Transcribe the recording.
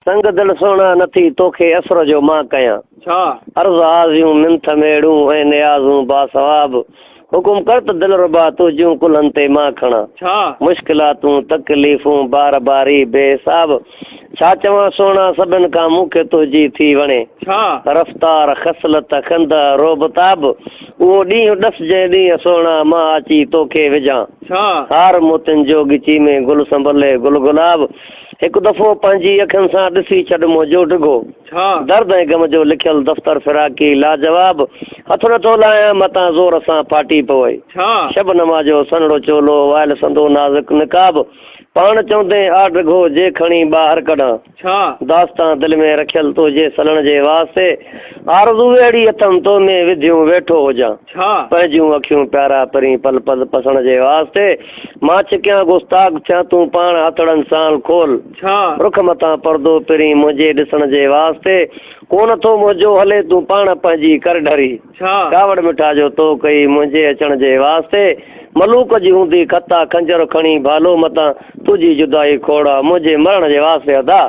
संग दिल सोना नथी तोखे असर जो मां कयां छा अर्ज़ आज़ियूं मिंथ मेड़ूं ऐं नियाज़ूं बासवाब हुकुम कर त दिल रुबा तुझियूं कुल्हनि ते मां खणा छा मुश्किलातूं तकलीफ़ूं बार बारी बेहिसाब छा चवां सोना सभिनि खां मूंखे तुंहिंजी थी वणे छा रफ़्तार खसलत खंद रोबताब उहो ॾींहुं ॾस जे ॾींहुं सोना मां अची तोखे विझां छा हार मोतियुनि जो गिची में गुल संभले गुल गुलाब हिकु दफ़ो पंहिंजी अखियुनि सां ॾिसी छॾ मुंहिंजो डिघो छा दर्द ऐं गम जो लिखियल दफ़्तर फिराकी लाजवाब हथ नथो लायां मतां ज़ोर सां फाटी पवे छा शबनमा जो सनड़ो चोलो वायल संदो नाज़ुक निकाब पाण चवंदे आ डिघो जे खणी ॿाहिरि कढां छा दास्तां दिलि में रखियल तुंहिंजे सलण जे वास्ते आरज़ू अहिड़ी अथमि तो में विधियूं वेठो हुजां छा पंहिंजूं अखियूं प्यारा परी पल पल पसण जे वास्ते मां छिकियां गुस्ताख थियां तूं पाण हथड़नि सां खोल छा रुख मथां पर्दो पिरी मुंहिंजे ॾिसण जे वास्ते कोन थो मुंहिंजो हले तूं पाण पंहिंजी कर ढरी छा कावड़ मिठा जो तो कई मुंहिंजे अचण जे वास्ते मलूक जी हूंदी खता खंजर खणी भालो मतां तुंहिंजी जुदाई खोड़ा मुंहिंजे मरण जे वास्ते अदा